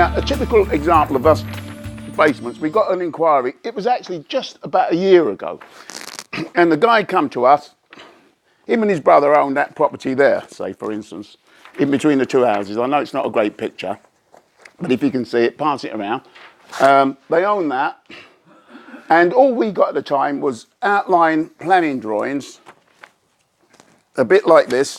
Now, a typical example of us basements, we got an inquiry, it was actually just about a year ago. And the guy come to us, him and his brother owned that property there, say for instance, in between the two houses. I know it's not a great picture, but if you can see it, pass it around. They own that, and all we got at the time was outline planning drawings, a bit like this.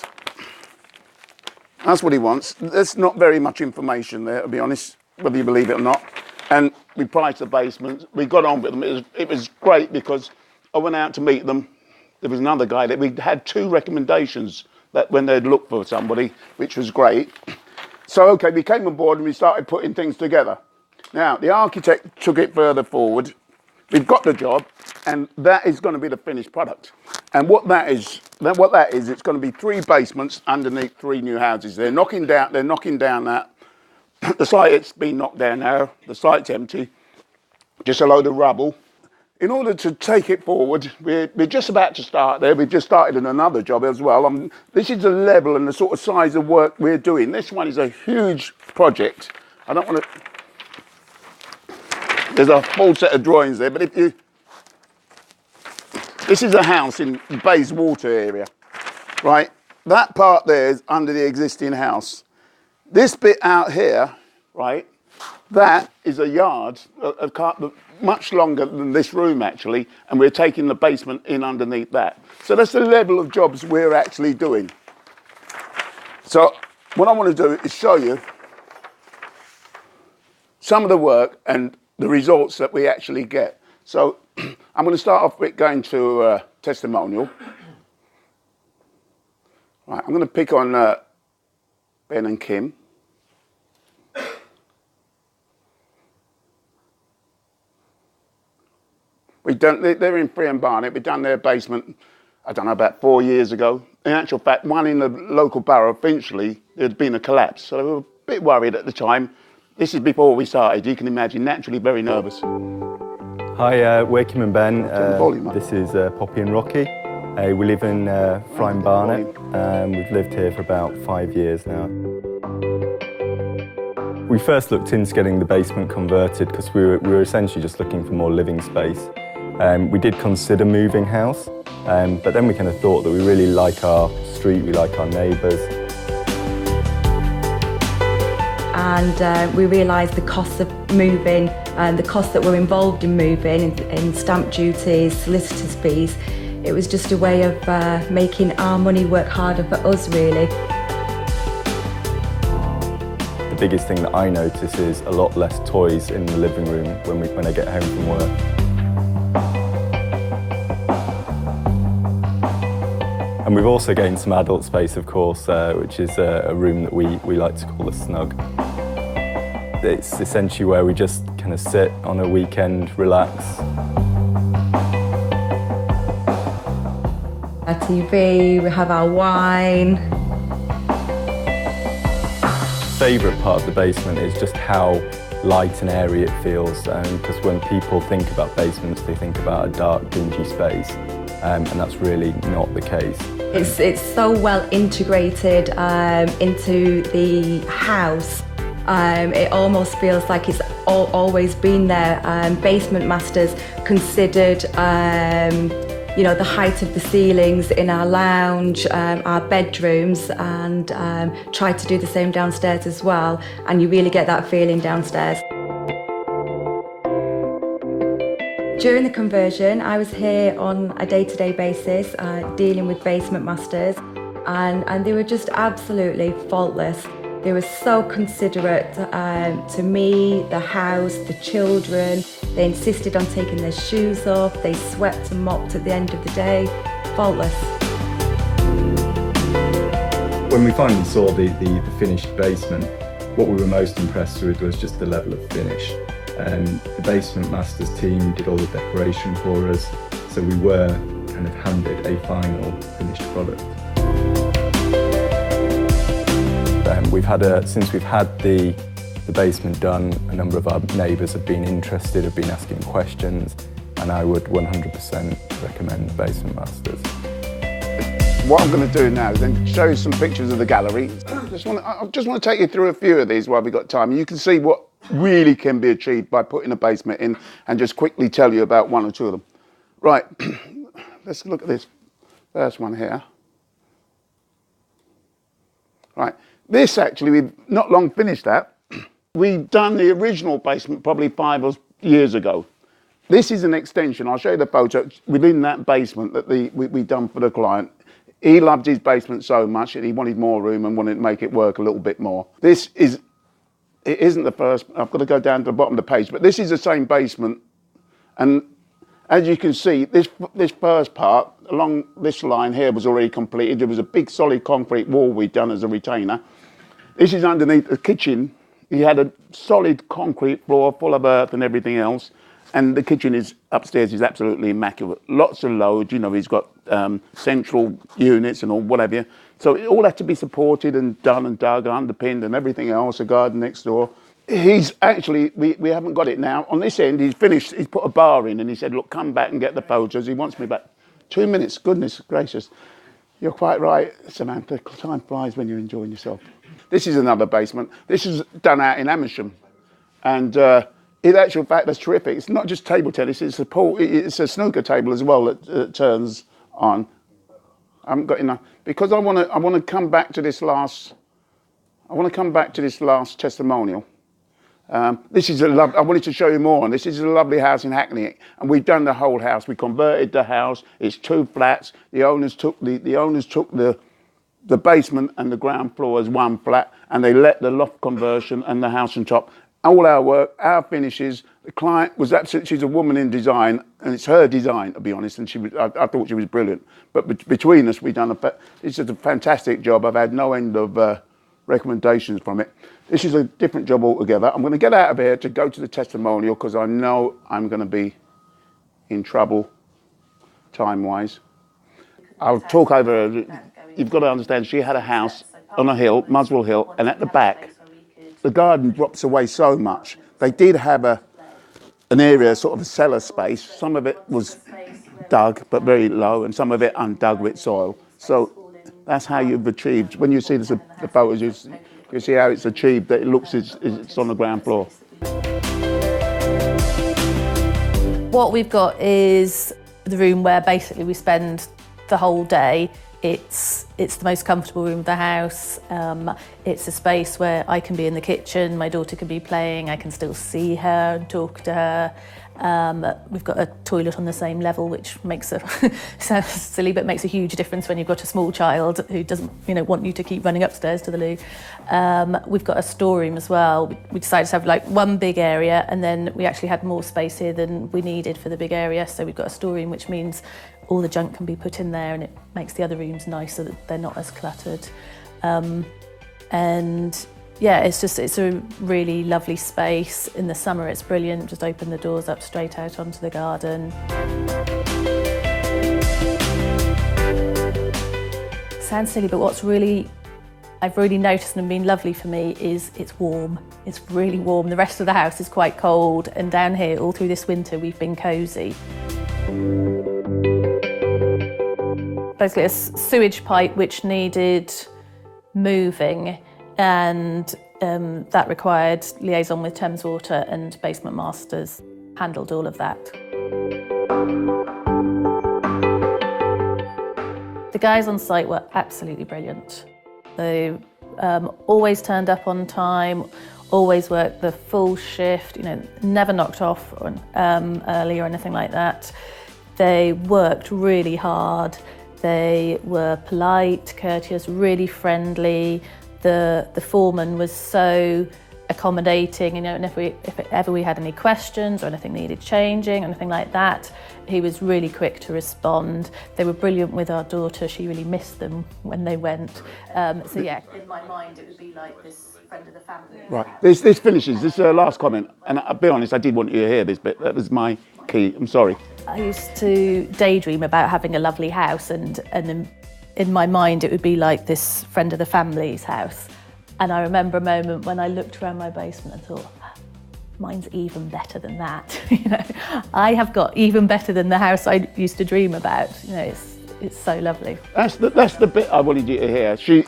That's what he wants. There's not very much information there, to be honest, whether you believe it or not. And we priced the basements, we got on with them. It was great because I went out to meet them. There was another guy that we had 2 recommendations that when they'd looked for somebody, which was great. So, okay, we came on board and we started putting things together. Now, the architect took it further forward. We've got the job, and that is going to be the finished product. And what that is, it's going to be 3 basements underneath 3 new houses. They're knocking down that. The site, it's been knocked down now. The site's empty, just a load of rubble. In order to take it forward, we're just about to start there. We've just started in another job as well. This is the level and the sort of size of work we're doing. This one is a huge project. I don't want to... There's a full set of drawings there, but this is a house in Bayswater area, right? That part there is under the existing house. This bit out here, right, that is a yard, much longer than this room actually, and we're taking the basement in underneath that. So that's the level of jobs we're actually doing. So what I want to do is show you some of the work and the results that we actually get. So I'm going to start off with going to testimonial. Right, I'm going to pick on Ben and Kim. They're in Free and Barnet. We've done their basement, I don't know, about 4 years ago. In actual fact, one in the local borough of Finchley, there had been a collapse. So they were a bit worried at the time. This is before we started. You can imagine, naturally very nervous. Hi, we're Kim and Ben. This is Poppy and Rocky. We live in Frye and Barnet. We've lived here for about 5 years now. We first looked into getting the basement converted because we were essentially just looking for more living space. We did consider moving house, but then we kind of thought that we really like our street, we like our neighbours. And we realised the costs of moving and the costs that were involved in moving, in stamp duties, solicitors' fees. It was just a way of making our money work harder for us, really. The biggest thing that I notice is a lot less toys in the living room when I get home from work. And we've also gained some adult space, of course, which is a room that we like to call a snug. It's essentially where we just kind of sit on a weekend, relax. Our TV, we have our wine. Favourite part of the basement is just how light and airy it feels, because when people think about basements, they think about a dark, dingy space, and that's really not the case. It's so well integrated into the house. It almost feels like it's always been there. Basement masters considered the height of the ceilings in our lounge, our bedrooms, and tried to do the same downstairs as well, and you really get that feeling downstairs. During the conversion, I was here on a day-to-day basis, dealing with basement masters, and they were just absolutely faultless. They were so considerate to me, the house, the children. They insisted on taking their shoes off. They swept and mopped at the end of the day. Faultless. When we finally saw the finished basement, what we were most impressed with was just the level of finish. The basement masters team did all the decoration for us, so we were kind of handed a final finished product. Since we've had the basement done, a number of our neighbours have been interested, have been asking questions, and I would 100% recommend Basement Masters. What I'm going to do now is then show you some pictures of the gallery. I just want to take you through a few of these while we've got time. You can see what really can be achieved by putting a basement in, and just quickly tell you about one or two of them. Right, let's look at this first one here. Right, this actually, we've not long finished that. We've done the original basement probably 5 years ago. This is an extension. I'll show you the photo within that basement that we done for the client. He loved his basement so much that he wanted more room and wanted to make it work a little bit more. It isn't the first, I've got to go down to the bottom of the page, but this is the same basement. And as you can see, this first part along this line here was already completed. There was a big solid concrete wall we'd done as a retainer. This is underneath the kitchen. He had a solid concrete floor full of earth and everything else. And the kitchen is upstairs is absolutely immaculate. Lots of loads, you know, he's got central units and all, whatever. So it all had to be supported and done and dug, underpinned and everything else, a garden next door. He's actually, we haven't got it now. On this end, he's finished, he's put a bar in and he said, look, come back and get the photos. He wants me back. 2 minutes, goodness gracious. You're quite right, Samantha. Time flies when you're enjoying yourself. This is another basement. This is done out in Amersham. And in actual fact, that's terrific. It's not just table tennis, it's a snooker table as well that turns on. I haven't got enough, because I want to come back to this last testimonial. This is I wanted to show you more, and this is a lovely house in Hackney, and we've done the whole house. We converted the house. It's 2 flats. The owners took the basement and the ground floor as 1 flat, and they let the loft conversion and the house on top. All our work, our finishes. The client was absolutely, she's a woman in design, and it's her design, to be honest, and I thought she was brilliant. But between us, we've done it's just a fantastic job. I've had no end of recommendations from it. This is a different job altogether. I'm going to get out of here to go to the testimonial because I know I'm going to be in trouble time-wise. I'll talk over her. You've got to understand, she had a house on a hill, Muswell Hill, and at the back, the garden drops away so much. They did have an area, sort of a cellar space. Some of it was dug, but very low, and some of it undug with soil. So that's how you've achieved. When you see the photos, you see how it's achieved, that it looks it's on the ground floor. What we've got is the room where basically we spend the whole day. It's the most comfortable room of the house. It's a space where I can be in the kitchen, my daughter can be playing, I can still see her and talk to her. We've got a toilet on the same level, which makes sounds silly, but makes a huge difference when you've got a small child who doesn't, want you to keep running upstairs to the loo. We've got a storeroom as well. We decided to have like one big area, and then we actually had more space here than we needed for the big area. So we've got a storeroom, which means all the junk can be put in there, and it makes the other rooms nice so that they're not as cluttered. And yeah, it's a really lovely space. In the summer it's brilliant, just open the doors up straight out onto the garden. Sounds silly, but I've really noticed and been lovely for me is it's warm. It's really warm. The rest of the house is quite cold, and down here all through this winter we've been cosy. Basically a sewage pipe which needed moving, and that required liaison with Thames Water, and Basement Masters handled all of that. The guys on site were absolutely brilliant. They always turned up on time, always worked the full shift, never knocked off early or anything like that. They worked really hard. They were polite, courteous, really friendly. The foreman was so accommodating, and if ever we had any questions or anything needed changing, anything like that, he was really quick to respond. They were brilliant with our daughter. She really missed them when they went. So yeah, in my mind it would be like this friend of the family. Right, this finishes, this last comment, and I'll be honest, I did want you to hear this bit. That was my key, I'm sorry. I used to daydream about having a lovely house, and in my mind it would be like this friend of the family's house. And I remember a moment when I looked around my basement and thought, mine's even better than that. I have got even better than the house I used to dream about. It's so lovely. That's the bit I wanted you to hear. She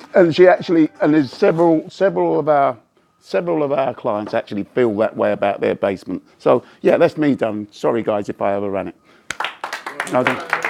actually, and there's several of our Several of our clients actually feel that way about their basement. So yeah, that's me done. Sorry guys if I overran it. Okay.